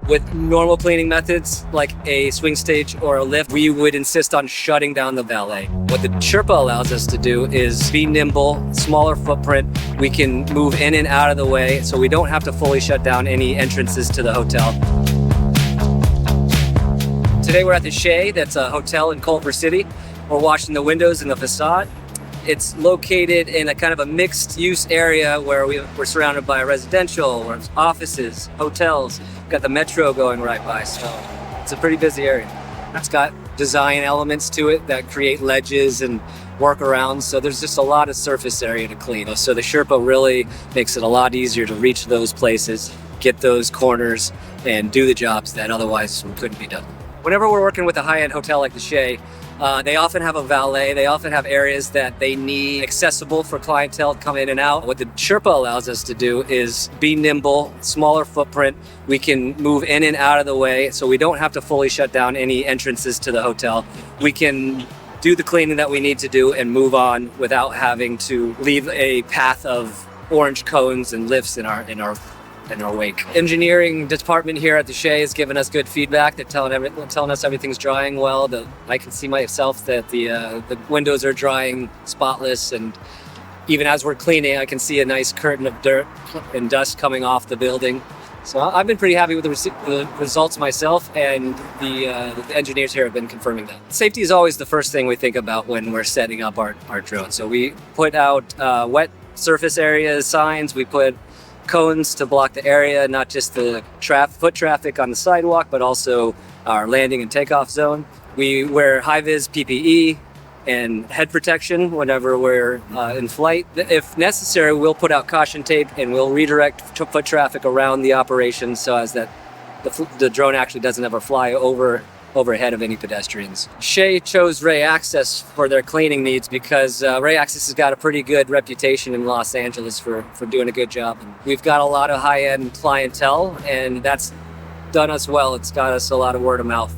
With normal cleaning methods, like a swing stage or a lift, we would insist on shutting down the valet. What the Sherpa allows us to do is be nimble, smaller footprint. We can move in and out of the way, so we don't have to fully shut down any entrances to the hotel. Today we're at the Shay, that's a hotel in Culver City. We're washing the windows and the facade. It's located in a kind of a mixed use area where we're surrounded by residential, offices, hotels. We've got the metro going right by, so it's a pretty busy area. It's got design elements to it that create ledges and workarounds, so there's just a lot of surface area to clean. So the Sherpa really makes it a lot easier to reach those places, get those corners, and do the jobs that otherwise couldn't be done. Whenever we're working with a high-end hotel like the Shay, they often have a valet. They often have areas that they need accessible for clientele to come in and out. What the Sherpa allows us to do is be nimble, smaller footprint. We can move in and out of the way, so we don't have to fully shut down any entrances to the hotel. We can do the cleaning that we need to do and move on without having to leave a path of orange cones and lifts in our wake. Engineering department here at the Shay has given us good feedback. They're telling us everything's drying well. I can see myself that the windows are drying spotless, and even as we're cleaning, I can see a nice curtain of dirt and dust coming off the building. So I've been pretty happy with the results myself, and the engineers here have been confirming that. Safety is always the first thing we think about when we're setting up our drone. So we put out wet surface areas signs. We put cones to block the area, not just the foot traffic on the sidewalk, but also our landing and takeoff zone. We wear high-vis PPE and head protection whenever we're in flight. If necessary, we'll put out caution tape and we'll redirect foot traffic around the operation so as that the drone actually doesn't ever fly overhead of any pedestrians. Shay chose RayAccess for their cleaning needs because RayAccess has got a pretty good reputation in Los Angeles for doing a good job. And we've got a lot of high-end clientele, and that's done us well. It's got us a lot of word of mouth.